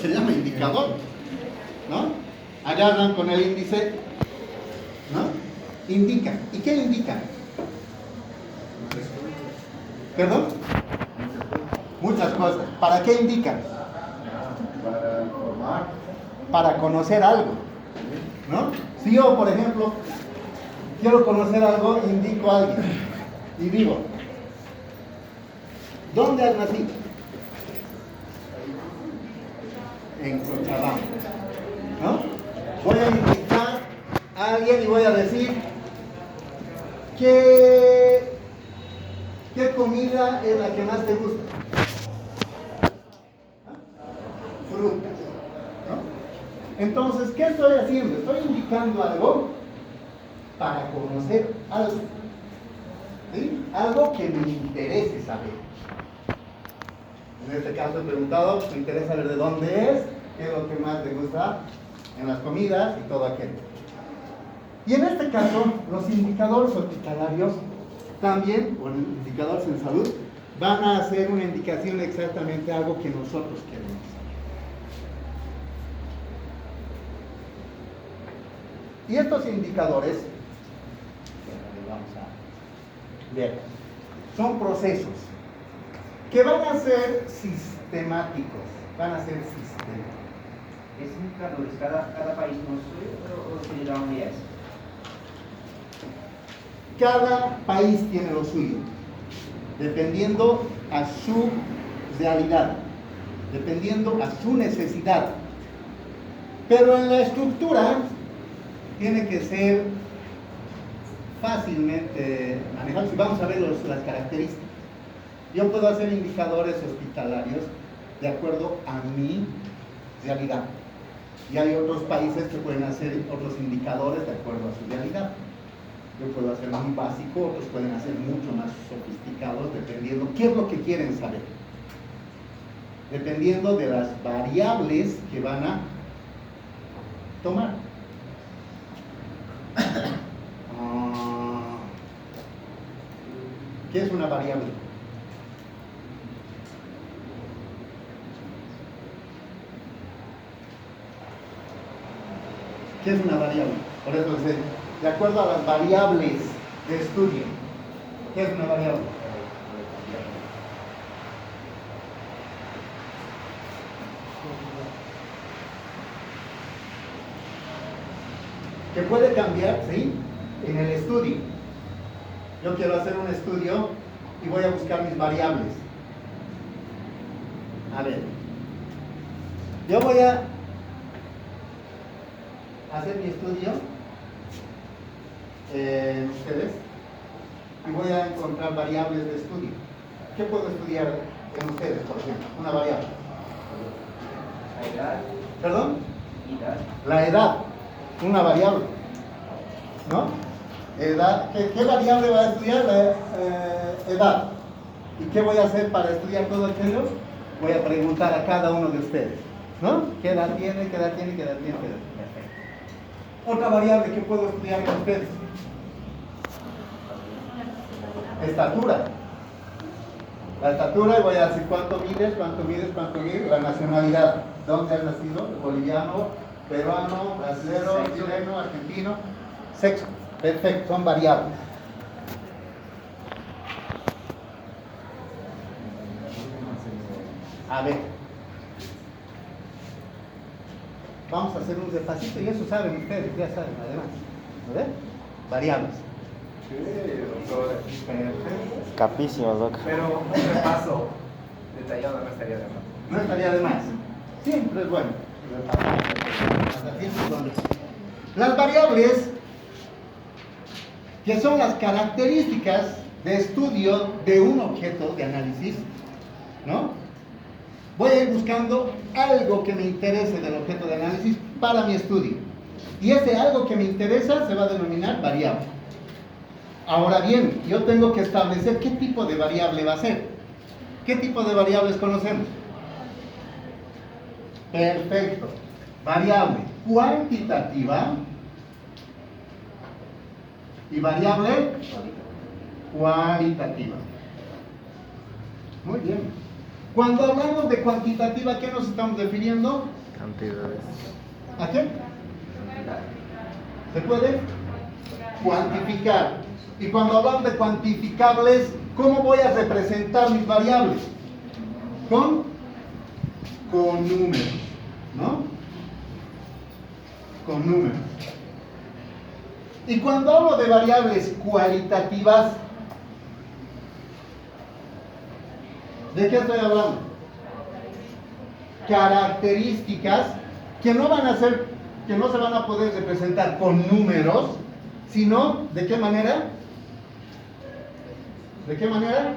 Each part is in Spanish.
se llama indicador, ¿no? Agarran con el índice, ¿no? Indican. ¿Y qué indican? ¿Perdón? Muchas cosas. ¿Para qué indican? Para informar. Para conocer algo, ¿no? Si yo, por ejemplo, quiero conocer algo, indico a alguien y digo, ¿dónde has nacido? En Cochabamba, ¿no? Voy a indicar a alguien y voy a decir ¿qué comida es la que más te gusta? Frutas, ¿no? Entonces, ¿qué estoy haciendo? Estoy indicando algo para conocer algo, ¿sí? Algo que me interese saber. En este caso he preguntado, me interesa saber de dónde es, qué es lo que más te gusta en las comidas y todo aquello. Y en este caso, los indicadores hospitalarios también, o indicadores en salud, van a hacer una indicación exactamente a algo que nosotros queremos saber. Y estos indicadores, vamos a ver, son procesos que van a ser sistemáticos, van a ser sistemáticos. ¿Es indicadores cada país no suyo o tiene la unidad? Cada país tiene lo suyo, dependiendo a su realidad, dependiendo a su necesidad. Pero en la estructura tiene que ser fácilmente manejable. Si vamos a ver las características, yo puedo hacer indicadores hospitalarios de acuerdo a mi realidad. Y hay otros países que pueden hacer otros indicadores de acuerdo a su realidad. Yo puedo hacer muy básico, otros pueden hacer mucho más sofisticados, dependiendo qué es lo que quieren saber. Dependiendo de las variables que van a tomar. ¿Qué es una variable? ¿Qué es una variable? Por eso dice, de acuerdo a las variables de estudio. ¿Qué es una variable? Que puede cambiar, ¿sí? En el estudio. Yo quiero hacer un estudio y voy a buscar mis variables. A ver. Yo voy a hacer mi estudio, ustedes, y voy a encontrar variables de estudio. ¿Qué puedo estudiar en ustedes, por ejemplo? Una variable. La edad. ¿Perdón? Edad. La edad, una variable, ¿no? Edad, ¿qué variable va a estudiar? La edad. ¿Y qué voy a hacer para estudiar todo aquello? Voy a preguntar a cada uno de ustedes, ¿no? ¿Qué edad tiene? ¿Qué edad tiene? ¿Qué edad tiene? ¿Qué edad tiene? Perfecto. Otra variable que puedo estudiar en ustedes. Estatura. La estatura, y voy a decir cuánto mides, cuánto mides, cuánto mides. La nacionalidad. ¿Dónde has nacido? Boliviano, peruano, brasileño, chileno, argentino. Sexo. Perfecto, son variables. A ver. Vamos a hacer un repasito y eso saben ustedes, ya saben además. ¿A ver? Variables. Sí, doctor. Perfecto. Capísimo, Doc. Pero un repaso detallado no estaría de más. No estaría de más. Siempre es bueno. Las variables, que son las características de estudio de un objeto de análisis, ¿no? Voy a ir buscando algo que me interese del objeto de análisis para mi estudio. Y ese algo que me interesa se va a denominar variable. Ahora bien, yo tengo que establecer qué tipo de variable va a ser. ¿Qué tipo de variables conocemos? Perfecto. Variable cuantitativa y variable cualitativa. Muy bien. Cuando hablamos de cuantitativa, ¿a qué nos estamos refiriendo? Cantidades. ¿A qué? ¿Se puede? Cuantificar. Y cuando hablamos de cuantificables, ¿cómo voy a representar mis variables? Con números, ¿no? Con números. Y cuando hablo de variables cualitativas, ¿de qué estoy hablando? Características que no van a ser, que no se van a poder representar con números, sino, ¿de qué manera? ¿De qué manera?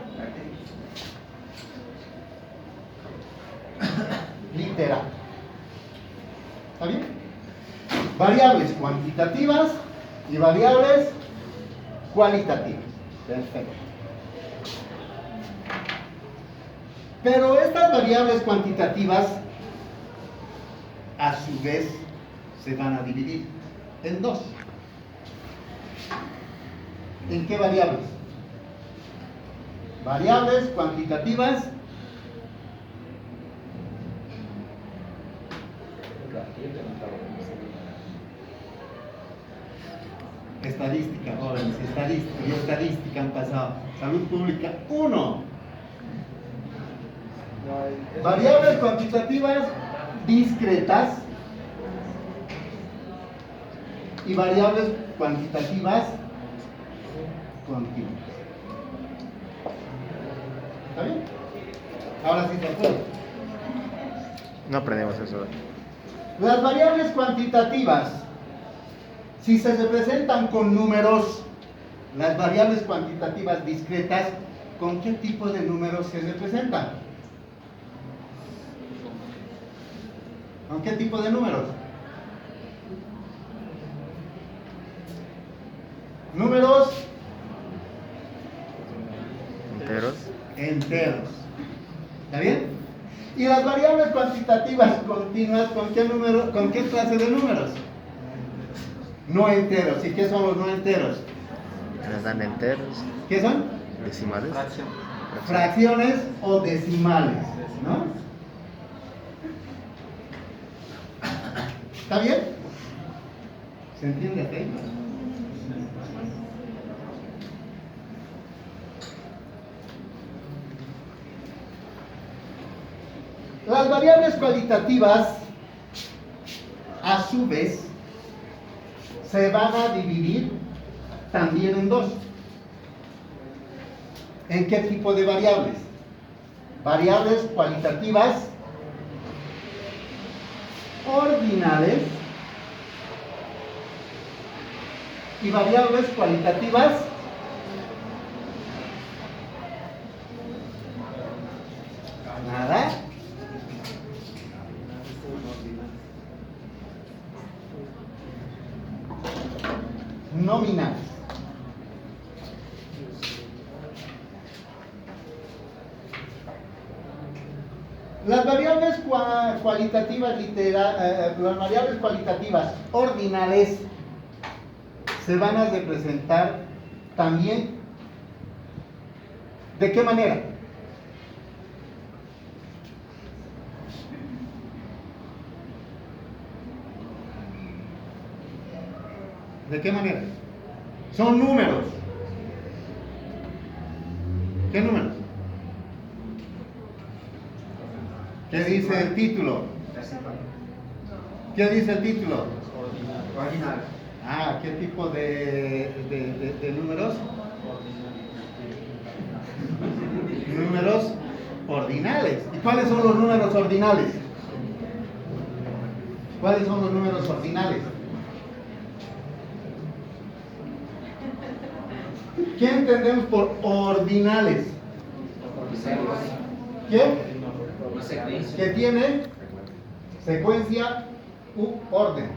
Literal. ¿Está bien? Variables cuantitativas y variables cualitativas. Perfecto. Pero estas variables cuantitativas, a su vez, se van a dividir en dos. ¿En qué variables? Variables cuantitativas estadística, jóvenes, estadística y estadística han pasado. Salud pública 1. Variables cuantitativas discretas y variables cuantitativas continuas. ¿Está bien? Ahora sí se acuerdan. No aprendemos eso. Las variables cuantitativas, si se representan con números, las variables cuantitativas discretas, ¿con qué tipo de números se representan? ¿Con qué tipo de números? Números Enteros. enteros. ¿Está bien? Y las variables cuantitativas continuas, ¿con qué número, con qué clase de números? No enteros. ¿Y qué son los no enteros? Nos dan enteros. ¿Qué son? Decimales. Fracciones o decimales, ¿no? ¿Está bien? ¿Se entiende hasta ahí? Las variables cualitativas, a su vez, se van a dividir también en dos. ¿En qué tipo de variables? Variables cualitativas ordinales y variables cualitativas nada nominales. Las variables cualitativas las variables cualitativas ordinales se van a representar también. ¿De qué manera? ¿De qué manera? Son números. ¿Qué números? ¿Qué dice el título? ¿Qué dice el título? Ordinal. Ah, ¿qué tipo de números? Números ordinales. ¿Y cuáles son los números ordinales? ¿Cuáles son los números ordinales? ¿Qué entendemos por ordinales? ¿Qué? Que tiene secuencia u orden.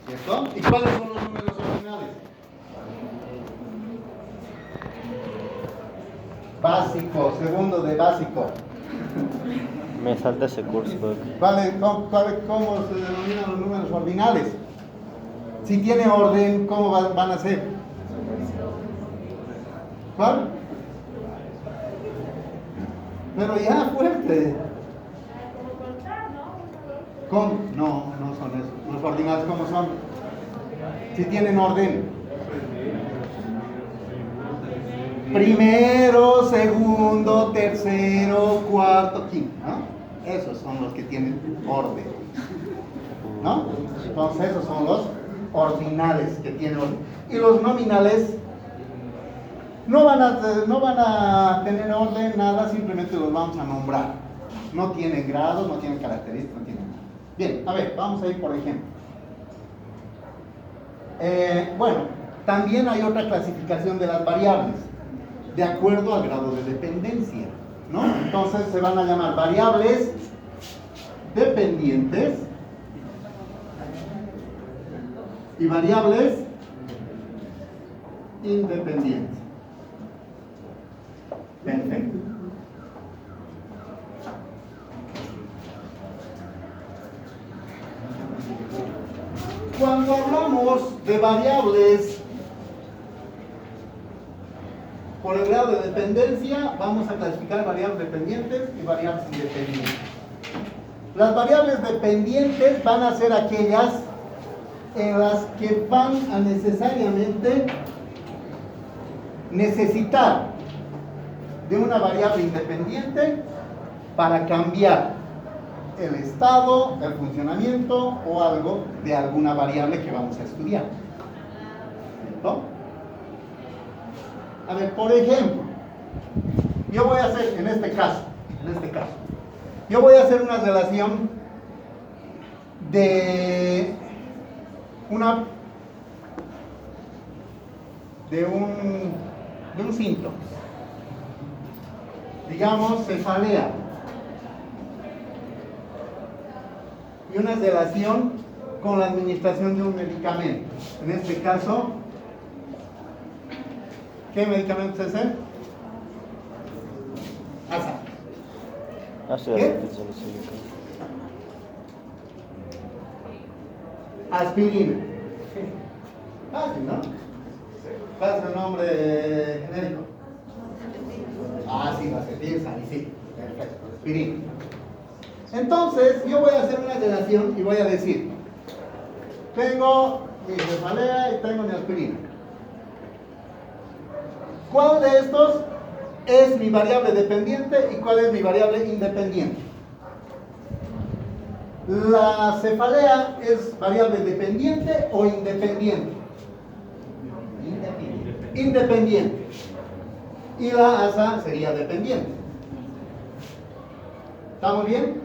¿Cierto? ¿Y cuáles son los números ordinales? Básico, segundo de básico. Me falta ese curso. ¿Cómo se denominan los números ordinales? Si tiene orden, ¿cómo van a ser? ¿Cuál? Pero ya fuerte. ¿Cómo? No, no son esos. Los ordinales, ¿cómo son? Si tienen orden. Primero, segundo, tercero, cuarto, quinto, ¿no? Esos son los que tienen orden, ¿no? Entonces esos son los ordinales que tienen orden. Y los nominales no van a tener orden, nada, simplemente los vamos a nombrar. No tienen grados, no tienen características, no tienen nada. Bien, a ver, vamos a ir por ejemplo. Bueno, también hay otra clasificación de las variables, de acuerdo al grado de dependencia, ¿no? Entonces se van a llamar variables dependientes y variables independientes. Perfecto. Cuando hablamos de variables por el grado de dependencia, vamos a clasificar variables dependientes y variables independientes. Las variables dependientes van a ser aquellas en las que van a necesariamente necesitar de una variable independiente para cambiar el estado, el funcionamiento o algo de alguna variable que vamos a estudiar. ¿Cierto? A ver, por ejemplo, yo voy a hacer, en este caso, yo voy a hacer una relación de un síntoma. Digamos, cefalea. Y una relación con la administración de un medicamento. En este caso, ¿qué medicamento es ese? ASA. ¿Qué? Aspirina. Fácil, ¿no? ¿Cuál es el nombre genérico? Sí, sí. Perfecto, aspirina. Entonces, yo voy a hacer una relación y voy a decir, tengo mi cefalea y tengo mi aspirina. ¿Cuál de estos es mi variable dependiente y cuál es mi variable independiente? ¿La cefalea es variable dependiente o independiente? Independiente. Y la ASA sería dependiente. ¿Estamos bien?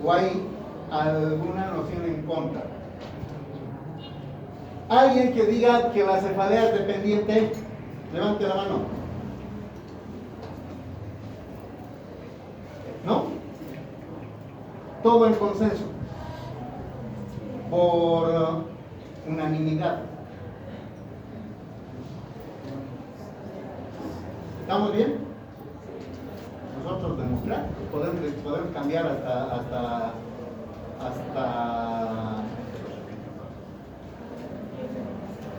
¿O hay alguna noción en contra? Alguien que diga que la cefalea es dependiente, levante la mano. ¿No? Todo en consenso. Por unanimidad. ¿Estamos bien? Nosotros demostrar, podemos cambiar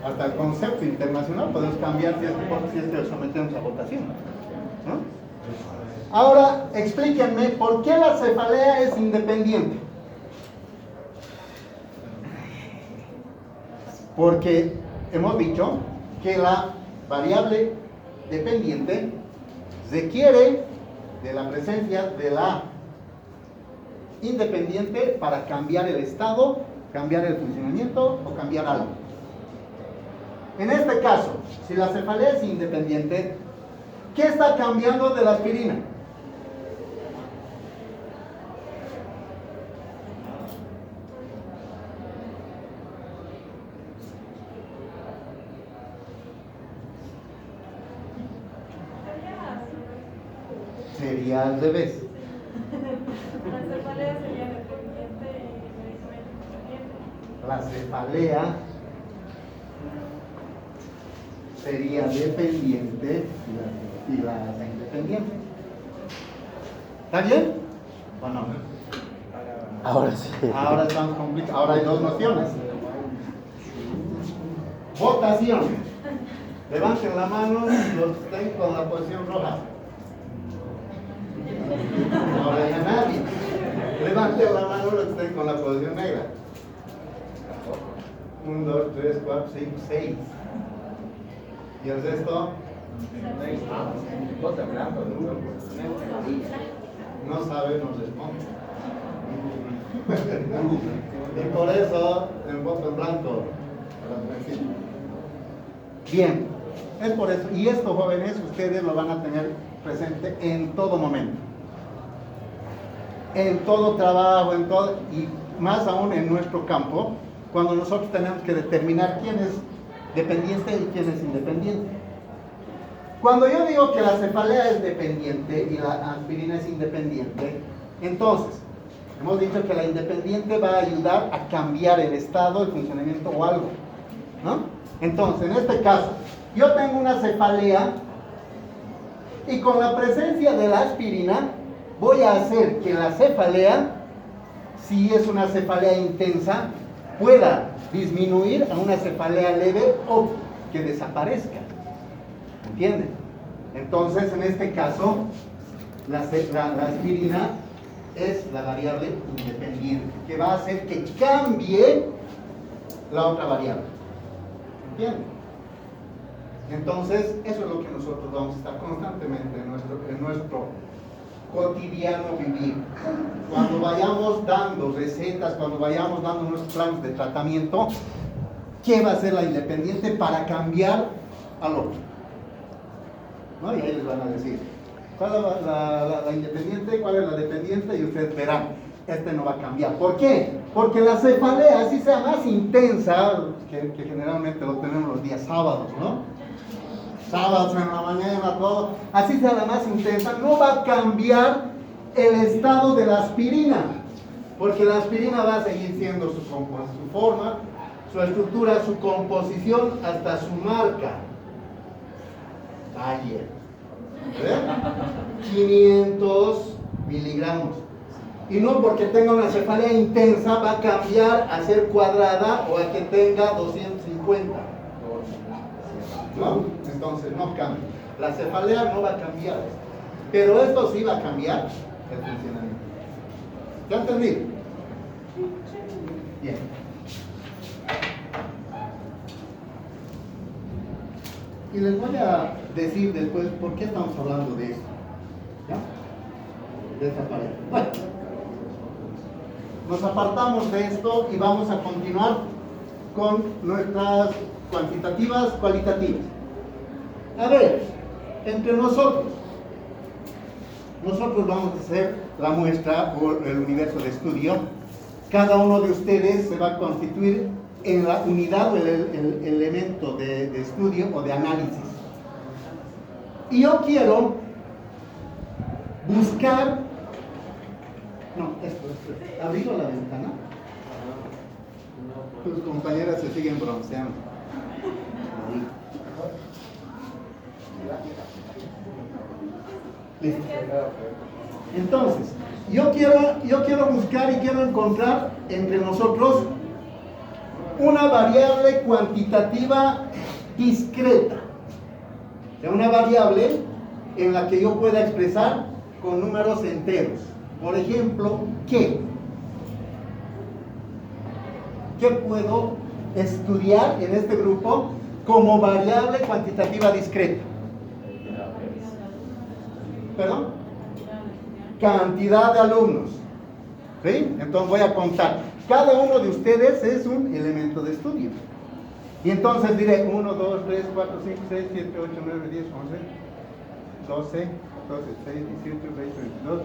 hasta el concepto internacional, podemos cambiar si es que lo sometemos a votación, ¿no? Ahora, explíquenme, ¿por qué la cefalea es independiente? Porque hemos dicho que la variable dependiente requiere de la presencia de la independiente para cambiar el estado, cambiar el funcionamiento o cambiar algo. En este caso, si la cefalea es independiente, ¿qué está cambiando de la aspirina? Sería al revés. La cefalea sería dependiente y medicamento independiente. La cefalea sería dependiente y la independiente. ¿Está bien? ¿O no? Ahora sí. Ahora estamos complicados. Ahora hay dos nociones. Votación. Levanten la mano los que estén con la posición roja. No vaya nadie. Levante la mano los que estén con la posición negra. 1, 2, 3, 4, 5, 6. ¿Y el resto? Voto en blanco, doctor. No sabe, no responde. Y por eso el voto en blanco. Bien, es por eso. Y esto, jóvenes, ustedes lo van a tener presente en todo momento. En todo trabajo, en todo, y más aún en nuestro campo, cuando nosotros tenemos que determinar quién es dependiente y quién es independiente. Cuando yo digo que la cefalea es dependiente y la aspirina es independiente, entonces, hemos dicho que la independiente va a ayudar a cambiar el estado, el funcionamiento o algo, ¿no? Entonces, en este caso, yo tengo una cefalea y con la presencia de la aspirina voy a hacer que la cefalea, si es una cefalea intensa, pueda disminuir a una cefalea leve o que desaparezca. ¿Entienden? Entonces, en este caso, la aspirina es la variable independiente, que va a hacer que cambie la otra variable. ¿Entienden? Entonces, eso es lo que nosotros vamos a estar constantemente en nuestro cotidiano vivir. Cuando vayamos dando recetas, cuando vayamos dando nuestros planes de tratamiento, ¿qué va a hacer la independiente para cambiar al otro? ¿No? Y ahí les van a decir, ¿cuál es la independiente? ¿Cuál es la dependiente? Y ustedes verán, este no va a cambiar. ¿Por qué? Porque la cefalea, así sea más intensa, que generalmente lo tenemos los días sábados, ¿no? Sábados en la mañana, todo, así sea la más intensa, no va a cambiar el estado de la aspirina, porque la aspirina va a seguir siendo su forma, su estructura, su composición, hasta su marca. Ayer, 500 miligramos. Y no porque tenga una cefalea intensa va a cambiar a ser cuadrada o a que tenga 250. ¿No? Entonces no cambia. La cefalea no va a cambiar. Pero esto sí va a cambiar el funcionamiento. ¿Ya entendí? Bien. Y les voy a decir después por qué estamos hablando de esto. ¿Ya? De esta pareja. Bueno, nos apartamos de esto y vamos a continuar con nuestras cuantitativas, cualitativas. A ver, entre nosotros vamos a hacer la muestra o el universo de estudio. Cada uno de ustedes se va a constituir en la unidad o el elemento de estudio o de análisis. Y yo quiero buscar, abrir la ventana. Tus compañeras se siguen bronceando. Listo. Entonces, yo quiero buscar y quiero encontrar entre nosotros una variable cuantitativa discreta, una variable en la que yo pueda expresar con números enteros. Por ejemplo, ¿qué puedo estudiar en este grupo como variable cuantitativa discreta? ¿Perdón? Cantidad de alumnos. ¿Sí? Entonces voy a contar. Cada uno de ustedes es un elemento de estudio. Y entonces diré 1, 2, 3, 4, 5, 6, 7, 8, 9, 10, 11, 12, 14, 16, 17, 20, 22,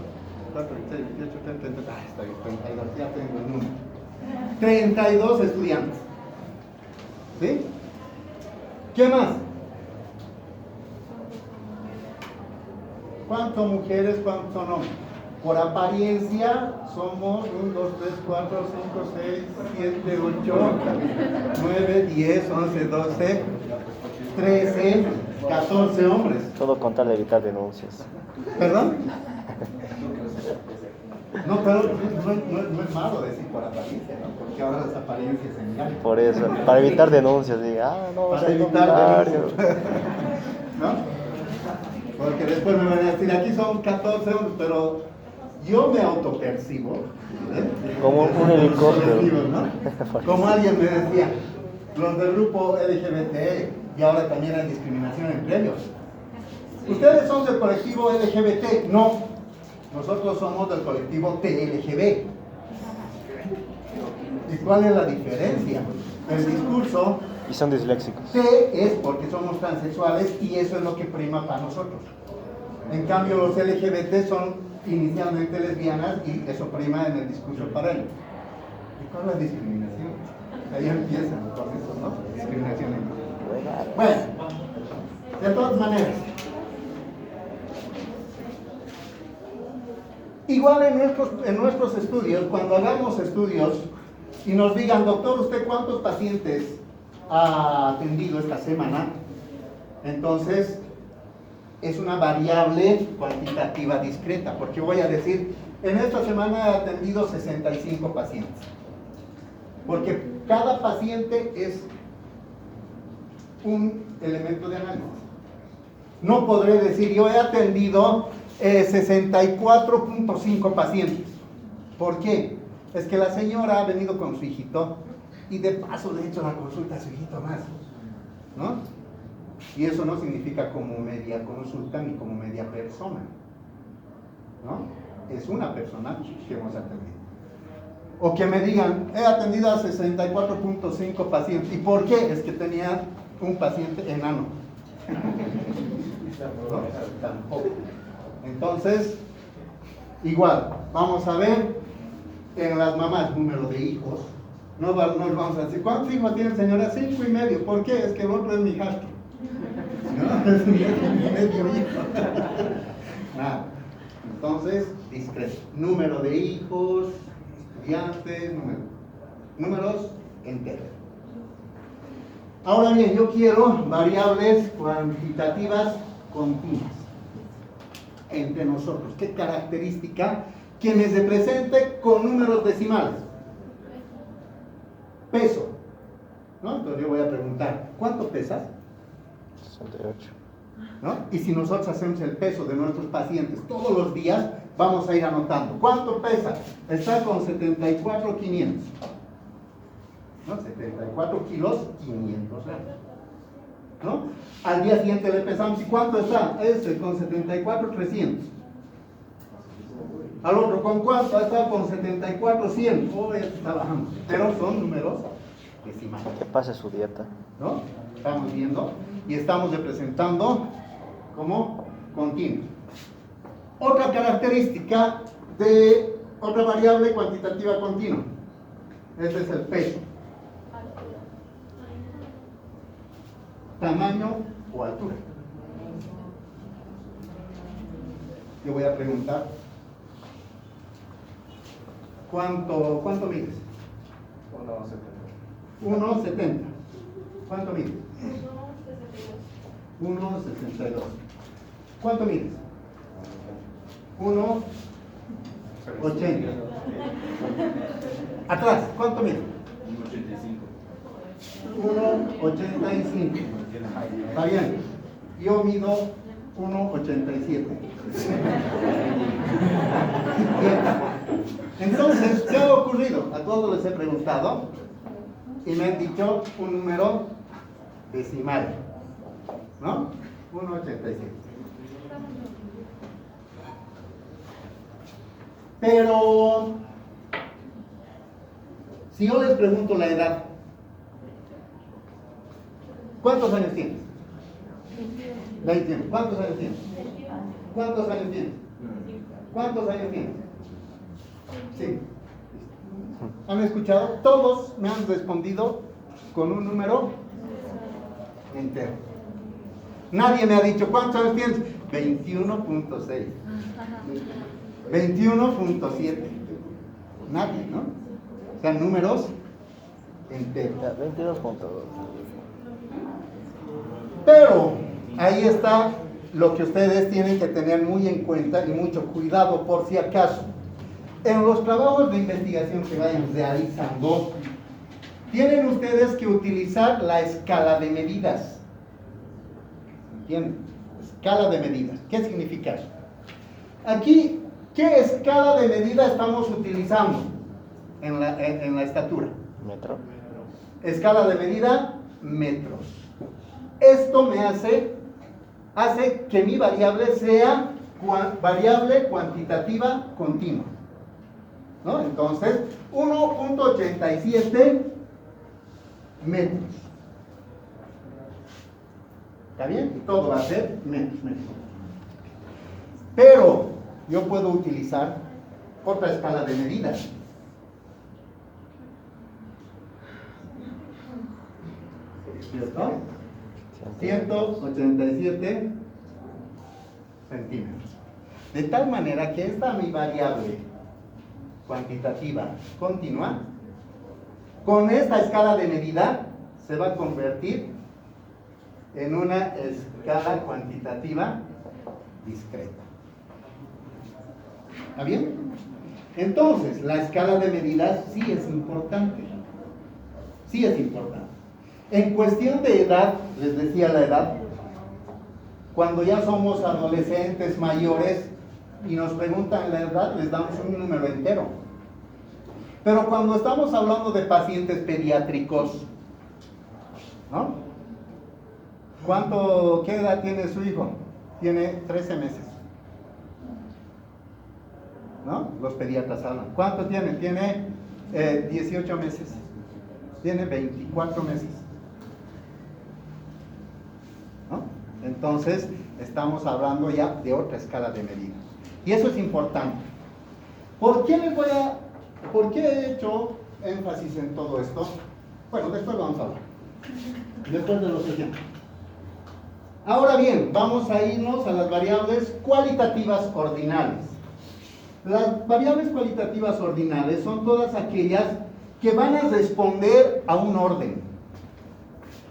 24, 26, 28, 30, 30. Está bien, 32, ya tengo el número. 32 estudiantes. ¿Sí? ¿Qué más? ¿Cuántas mujeres, cuántos son hombres? Por apariencia somos 1, 2, 3, 4, 5, 6, 7, 8, 9, 10, 11, 12, 13, 14 hombres. Todo con tal de evitar denuncias. ¿Perdón? No, pero no es malo decir por apariencia, ¿no? Porque ahora las apariencias se engañan. Por eso, para evitar denuncias, diga, no, Para soy evitar nominario. denuncias. ¿No? Porque después me van a decir, aquí son 14 hombres, pero yo me autopercibo Como un helicóptero. colectivo, ¿no? Como alguien me decía, los del grupo LGBT y ahora también hay discriminación entre ellos. ¿Ustedes son del colectivo LGBT? No, nosotros somos del colectivo TLGB. ¿Y cuál es la diferencia? El discurso Y son disléxicos. T es porque somos transexuales y eso es lo que prima para nosotros. En cambio, los LGBT son inicialmente lesbianas y eso prima en el discurso para ellos. ¿Y cuál es la discriminación? Ahí empiezan con eso, ¿no? Discriminación. Bueno, de todas maneras, igual en nuestros estudios, cuando hagamos estudios y nos digan, doctor, ¿usted cuántos pacientes ha atendido esta semana? Entonces, es una variable cuantitativa discreta, porque voy a decir, en esta semana he atendido 65 pacientes. Porque cada paciente es un elemento de análisis. No podré decir, yo he atendido 64.5 pacientes. ¿Por qué? Es que la señora ha venido con su hijito y de paso le he hecho la consulta a su hijito más, ¿no? Y eso no significa como media consulta ni como media persona, ¿no? Es una persona que hemos atendido. O que me digan, he atendido a 64.5 pacientes. ¿Y por qué? Es que tenía un paciente enano. ¿No? Tampoco. Entonces, igual, vamos a ver en las mamás, número de hijos. No vamos a decir, ¿cuántos hijos tiene señora? 5,5. ¿Por qué? Es que el otro es mi hijastro. ¿No? Es medio hijo. Nada. Entonces, discreto. Número de hijos, estudiantes, números enteros. Ahora bien, yo quiero variables cuantitativas continuas entre nosotros. ¿Qué característica? Que me represente con números decimales. Peso, ¿no? Entonces yo voy a preguntar, ¿cuánto pesas? 68. ¿No? Y si nosotros hacemos el peso de nuestros pacientes todos los días, vamos a ir anotando. ¿Cuánto pesa? Está con 74,500. ¿No? 74 kilos, 500 gramos. ¿No? Al día siguiente le pesamos, ¿y cuánto está? Con 74,300. Al otro, ¿con cuánto? Está con 74,100. Oh, ya está bajando. Pero son números decimales. Que pase su dieta. ¿No? Estamos viendo y estamos representando como continuo. Otra característica de otra variable cuantitativa continua. Este es el peso. Tamaño o altura. Yo voy a preguntar, ¿cuánto mides? 1,70. ¿Cuánto mides? 1,62. ¿Cuánto mides? 1,80. Atrás, ¿cuánto mides? 1,85. Está bien. Yo mido 1,87. Entonces, ¿qué ha ocurrido? A todos les he preguntado y me han dicho un número decimal, ¿no? 1,87. Pero si yo les pregunto la edad, ¿cuántos años tienes? 21. ¿Cuántos años tienes? ¿Cuántos años tienes? ¿Cuántos años tienes? Sí. ¿Han escuchado? Todos me han respondido con un número entero. Nadie me ha dicho, ¿cuántos años tienes? 21.6. 21.7. Nadie, ¿no? O sea, números enteros. 22.2. Pero ahí está lo que ustedes tienen que tener muy en cuenta y mucho cuidado por si acaso. En los trabajos de investigación que vayan realizando, tienen ustedes que utilizar la escala de medidas. ¿Entienden? Escala de medidas. ¿Qué significa eso? Aquí ¿Qué escala de medida estamos utilizando en la estatura? Metro. Escala de medida, metros. Esto me hace que mi variable sea variable cuantitativa continua, ¿no? Entonces, 1.87 metros. ¿Está bien? Y todo va a ser metros. Pero yo puedo utilizar otra escala de medidas. ¿Cierto? 187 centímetros. De tal manera que esta mi variable cuantitativa continua, con esta escala de medida, se va a convertir en una escala cuantitativa discreta. ¿Está bien? Entonces, la escala de medidas sí es importante. Sí es importante. En cuestión de edad, les decía la edad, cuando ya somos adolescentes mayores y nos preguntan la edad, les damos un número entero. Pero cuando estamos hablando de pacientes pediátricos, ¿no? ¿Qué edad tiene su hijo? Tiene 13 meses. ¿No? Los pediatras hablan. ¿Cuánto tiene? Tiene 18 meses. Tiene 24 meses. ¿No? Entonces, estamos hablando ya de otra escala de medida. Y eso es importante. ¿Por qué he hecho énfasis en todo esto? Bueno, después lo vamos a hablar. Después de los ejemplos. Ahora bien, vamos a irnos a las variables cualitativas ordinales. Las variables cualitativas ordinales son todas aquellas que van a responder a un orden.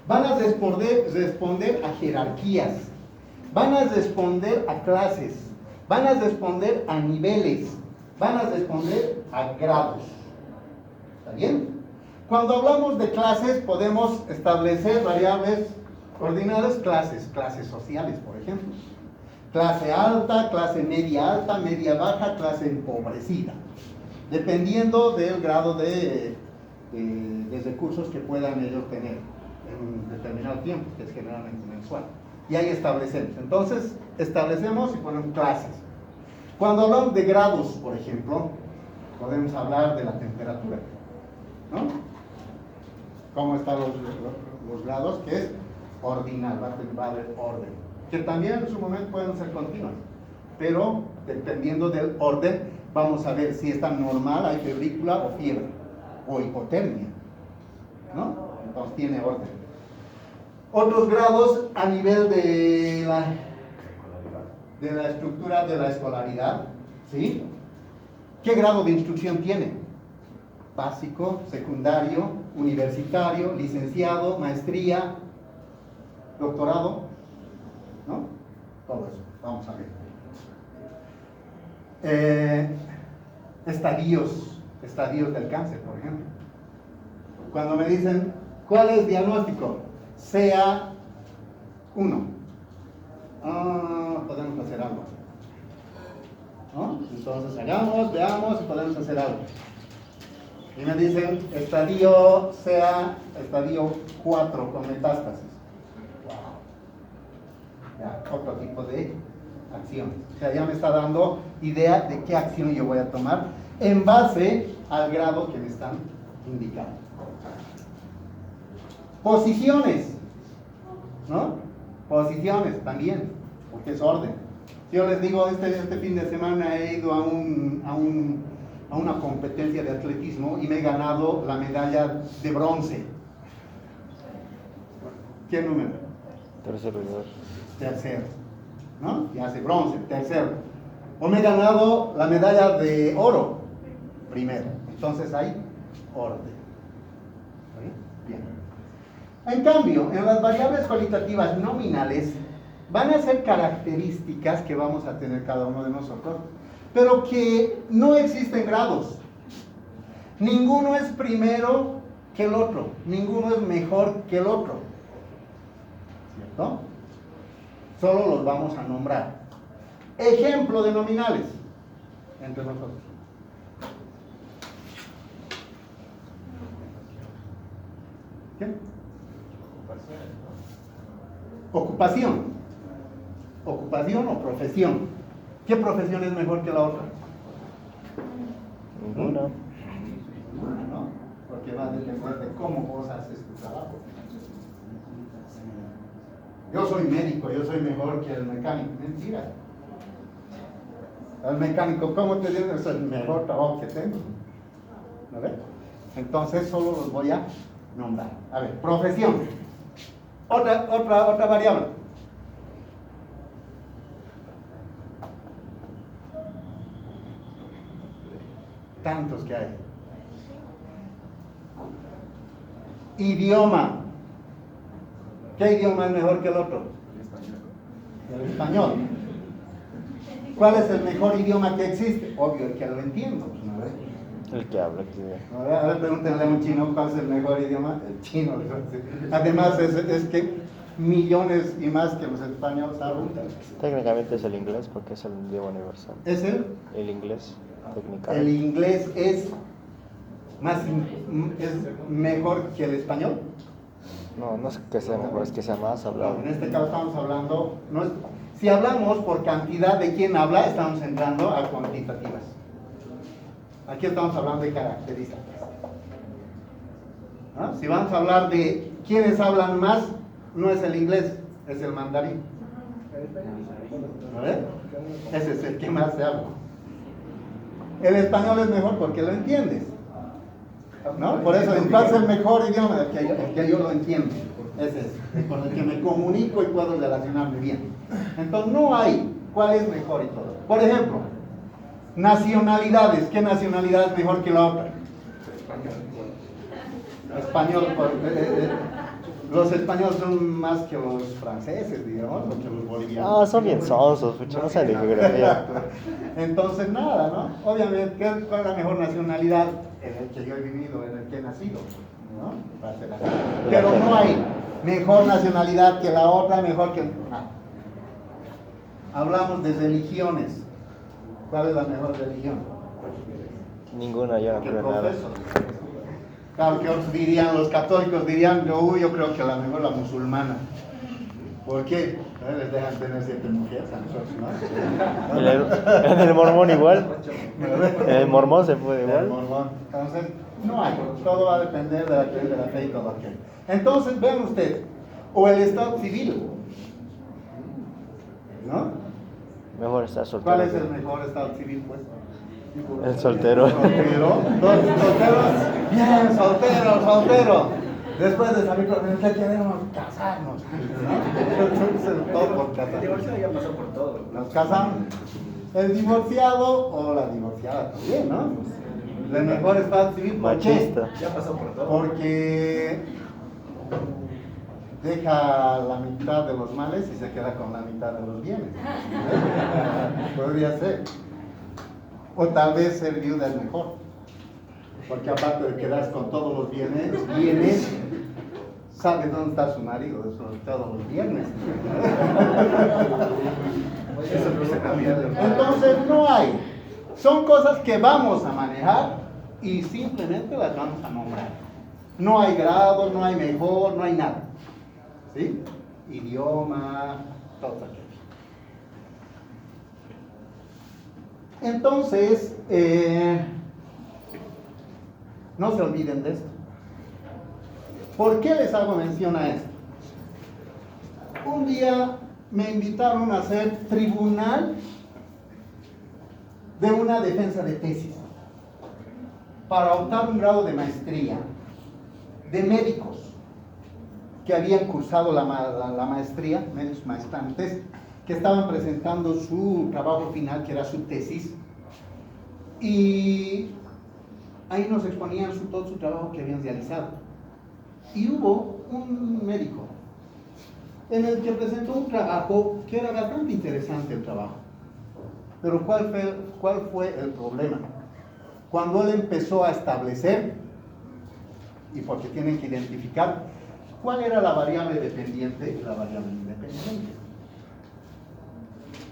Van a responder a jerarquías. Van a responder a clases. Van a responder a niveles. Van a responder a grados. ¿Está bien? Cuando hablamos de clases, podemos establecer variables ordinales, clases sociales, por ejemplo. Clase alta, clase media alta, media baja, clase empobrecida. Dependiendo del grado de recursos que puedan ellos tener en un determinado tiempo, que es generalmente mensual. Y ahí establecemos. Entonces, establecemos y ponemos clases. Cuando hablamos de grados, por ejemplo, podemos hablar de la temperatura, ¿no? ¿Cómo están los grados? Que es ordinal, va a haber orden. Que también en su momento pueden ser continuas, pero dependiendo del orden, vamos a ver si está normal, hay febrícula o fiebre, o hipotermia, ¿no? Entonces tiene orden. Otros grados a nivel de la estructura de la escolaridad, ¿sí? ¿Qué grado de instrucción tiene? Básico, secundario, universitario, licenciado, maestría, doctorado, ¿no? Todo eso, vamos a ver. Estadios del cáncer, por ejemplo. Cuando me dicen, ¿cuál es el diagnóstico? Sea 1. Podemos hacer algo, ¿no? Entonces veamos si podemos hacer algo. Y me dicen, estadio 4 con metástasis. Ya, otro tipo de acción. O sea, ya me está dando idea de qué acción yo voy a tomar en base al grado que me están indicando. Posiciones, ¿no? Posiciones también, porque es orden. Si yo les digo, este fin de semana he ido a una competencia de atletismo y me he ganado la medalla de bronce. ¿Qué número? Tercer lugar. Tercero, ¿no? Ya hace bronce, tercero. O me he ganado la medalla de oro, primero. Entonces hay orden. Bien. En cambio, en las variables cualitativas nominales van a ser características que vamos a tener cada uno de nosotros, pero que no existen grados. Ninguno es primero que el otro, ninguno es mejor que el otro. ¿Cierto? Solo los vamos a nombrar. Ejemplo de nominales. entre nosotros? ¿Qué? Ocupación. Ocupación o profesión. ¿Qué profesión es mejor que la otra? Ninguna. ¿No? Porque va a depender de cómo vos haces tu trabajo. Yo soy médico, yo soy mejor que el mecánico. Mentira. El mecánico, ¿cómo te digo? Es el mejor trabajo que tengo. ¿No ves? Entonces solo los voy a nombrar. A ver, profesión. Otra variable. Tantos que hay. Idioma. ¿Qué idioma es mejor que el otro? El español. ¿Cuál es el mejor idioma que existe? Obvio, el que lo entiendo. ¿No? El que habla aquí. A ver, pregúntenle a un chino cuál es el mejor idioma. El chino. Además, es que millones y más que los españoles hablan. Técnicamente es el inglés porque es el idioma universal. ¿Es el? El inglés, El técnicamente. inglés es mejor que el español. No, no es que sea mejor, es que sea más hablado. En este caso estamos hablando, si hablamos por cantidad de quién habla, estamos entrando a cuantitativas. Aquí estamos hablando de características. ¿No? Si vamos a hablar de quiénes hablan más, no es el inglés, es el mandarín. ¿A ver? Ese es el que más se habla. El español es mejor porque lo entiendes. ¿No? Por eso, ¿cuál es el mejor idioma? El que yo lo entiendo. Ese es, con el que me comunico y puedo relacionarme bien. Entonces, no hay cuál es mejor y todo. Por ejemplo, nacionalidades. ¿Qué nacionalidad es mejor que la otra? Español. Los españoles son más que los franceses, digamos, o que los bolivianos. Ah, son bien sonsos, pucha, no saben de geografía. Entonces, nada, ¿no? Obviamente, ¿cuál es la mejor nacionalidad? En el que yo he vivido, en el que he nacido, ¿no? Va a ser así. Pero no hay mejor nacionalidad que la otra, mejor que... nada. Hablamos de religiones. ¿Cuál es la mejor religión? Ninguna, yo no Que creo nada. profeso. Claro que otros dirían, los católicos dirían, yo creo que la mejor la musulmana. ¿Por qué? Les dejan tener 7 mujeres a nosotros, ¿no? En el mormón igual. En el mormón se puede El igual. mormón. Entonces, no hay. Todo va a depender de la fe y todo aquello. Entonces, vean ustedes, o el estado civil, ¿no? Mejor estar soltero. ¿Cuál es el mejor estado civil, pues? El soltero. Soltero. Dos solteros. Bien, soltero. Después de salir con ¿qué queremos? Casarnos. ¿No? Todo por El casar. divorcio ya pasó por todo. Nos casamos. El divorciado o la divorciada también, ¿no? El mejor estado civil. ¿Por qué? Machista. Ya pasó por todo. Porque deja la mitad de los males y se queda con la mitad de los bienes. Podría ser. O tal vez ser viuda es mejor. Porque aparte de quedar con todos los bienes, sabe dónde está su marido, todos los viernes. Eso no se cambia. Entonces no hay. Son cosas que vamos a manejar y simplemente las vamos a nombrar. No hay grado, no hay mejor, no hay nada. ¿Sí? Idioma, todo aquello. Entonces, no se olviden de esto. ¿Por qué les hago mención a esto? Un día me invitaron a hacer tribunal de una defensa de tesis para optar un grado de maestría de médicos que habían cursado la maestría, médicos maestrantes, que estaban presentando su trabajo final, que era su tesis, y ahí nos exponían todo su trabajo que habían realizado. Y hubo un médico en el que presentó un trabajo que era bastante interesante el trabajo. Pero ¿cuál fue el problema? Cuando él empezó a establecer, y porque tienen que identificar, cuál era la variable dependiente y la variable independiente.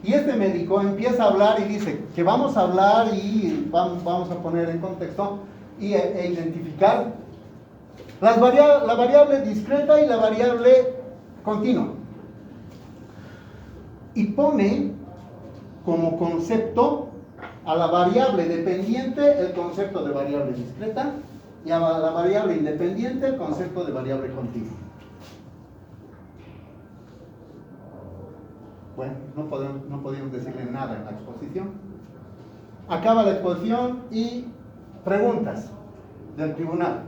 Y este médico empieza a hablar y dice que vamos a hablar y vamos a poner en contexto e identificar la variable discreta y la variable continua. Y pone como concepto a la variable dependiente el concepto de variable discreta y a la variable independiente el concepto de variable continua. Bueno, no podíamos decirle nada en la exposición. Acaba la exposición y preguntas del tribunal.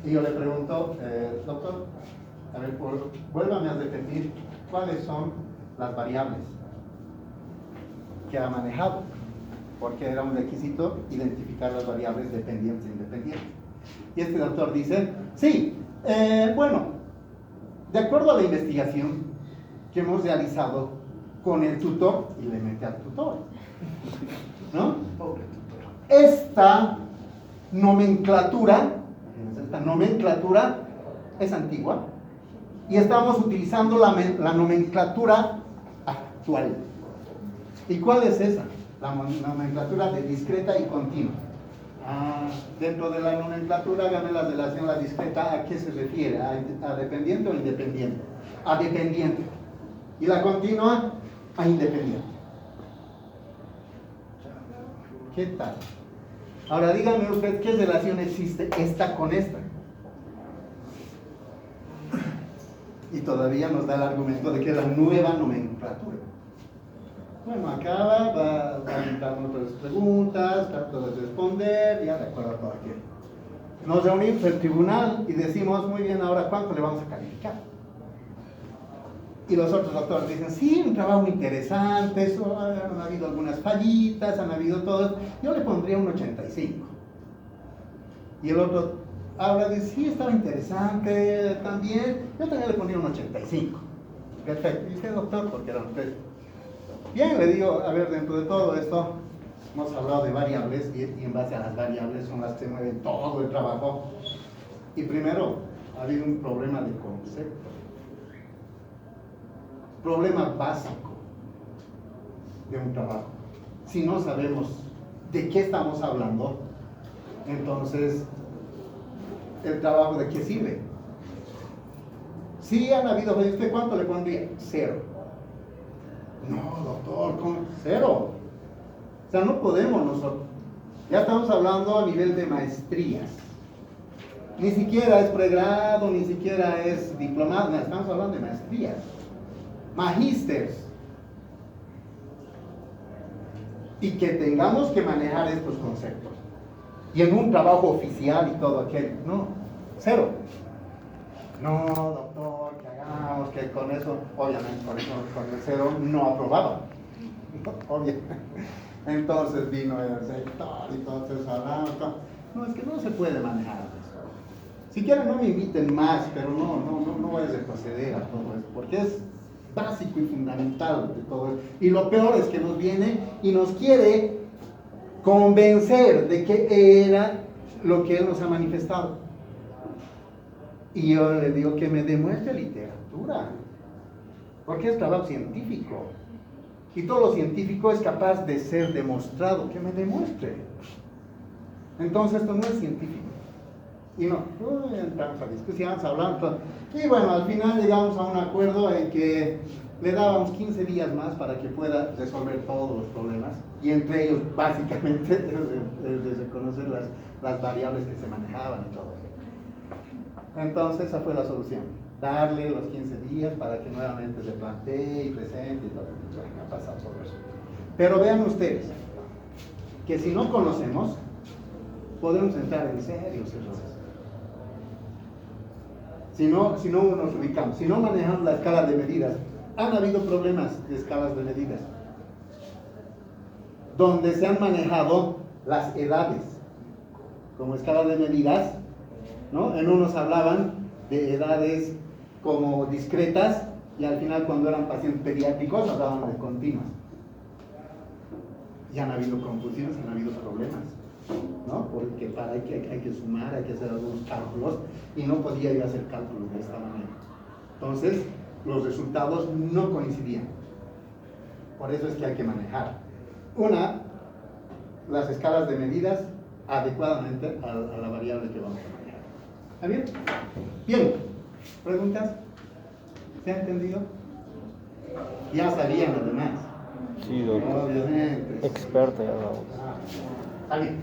Y yo le pregunto, doctor, a ver, vuélvame a repetir cuáles son las variables que ha manejado, porque era un requisito identificar las variables dependientes e independientes. Y este doctor dice, sí, bueno, de acuerdo a la investigación que hemos realizado con el tutor, y le mete al tutor, ¿no? Esta nomenclatura es antigua y estamos utilizando la nomenclatura actual. ¿Y cuál es esa? La nomenclatura de discreta y continua. Dentro de la nomenclatura, hágame la relación, la discreta, ¿a qué se refiere? ¿A dependiente o independiente? A dependiente. Y la continua, a independiente. ¿Qué tal? Ahora díganme usted, ¿qué relación existe esta con esta? Y todavía nos da el argumento de que es la nueva nomenclatura. Bueno, acaba, va a entrar otras preguntas, trato de responder, ya de acuerdo a todo aquello. Nos reunimos en el tribunal y decimos, muy bien, ahora ¿cuánto le vamos a calificar? Y los otros doctores dicen, sí, un trabajo interesante, han habido algunas fallitas, han habido todo. Yo le pondría un 85. Y el otro habla de, sí, estaba interesante también, yo también le pondría un 85. Perfecto. Y usted, doctor, porque eran tres. Bien, le digo, a ver, dentro de todo esto, hemos hablado de variables y en base a las variables son las que mueven todo el trabajo. Y primero, ha habido un problema de concepto. Problema básico de un trabajo. Si no sabemos de qué estamos hablando, entonces, ¿el trabajo de qué sirve? Si han habido, ¿usted cuánto le pondría? 0. No, doctor, ¿cómo? 0. O sea, no podemos nosotros. Ya estamos hablando a nivel de maestrías. Ni siquiera es pregrado, ni siquiera es diplomado, no, estamos hablando de maestrías. Magísteres. Y que tengamos que manejar estos conceptos. Y en un trabajo oficial y todo aquello. No, 0. No, doctor, que hagamos, que con eso, obviamente, con el 0 no aprobaba. Obviamente. Entonces vino el sector y entonces hablamos. No, es que no se puede manejar eso. Si quieren, no me inviten más, pero no voy a retroceder a todo esto, porque es básico y fundamental de todo esto. Y lo peor es que nos viene y nos quiere convencer de que era lo que él nos ha manifestado. Y yo le digo que me demuestre literatura, porque es trabajo científico. Y todo lo científico es capaz de ser demostrado, que me demuestre. Entonces esto no es científico. Y no, entramos a discusiones, hablamos. Y bueno, al final llegamos a un acuerdo en que le dábamos 15 días más para que pueda resolver todos los problemas. Y entre ellos, básicamente, de reconocer las variables que se manejaban y todo. Entonces, esa fue la solución. Darle los 15 días para que nuevamente se plantee y presente y todo. Ha pasado todo eso. Pero vean ustedes, que si no conocemos, podemos entrar en serios errores. Si no nos ubicamos, si no manejamos la escala de medidas, han habido problemas de escalas de medidas, donde se han manejado las edades como escala de medidas, ¿no? En unos hablaban de edades como discretas y al final cuando eran pacientes pediátricos hablaban de continuas. Y han habido confusiones, han habido problemas, ¿no? Porque hay que sumar, hay que hacer algunos cálculos y no podía yo hacer cálculos de esta manera. Entonces, los resultados no coincidían. Por eso es que hay que manejar. Una, las escalas de medidas adecuadamente a la variable que vamos a manejar. ¿Está bien? Bien. ¿Preguntas? ¿Se ha entendido? Ya sabían lo demás. Sí, doctor. Obviamente. Experto ya vamos. Está bien.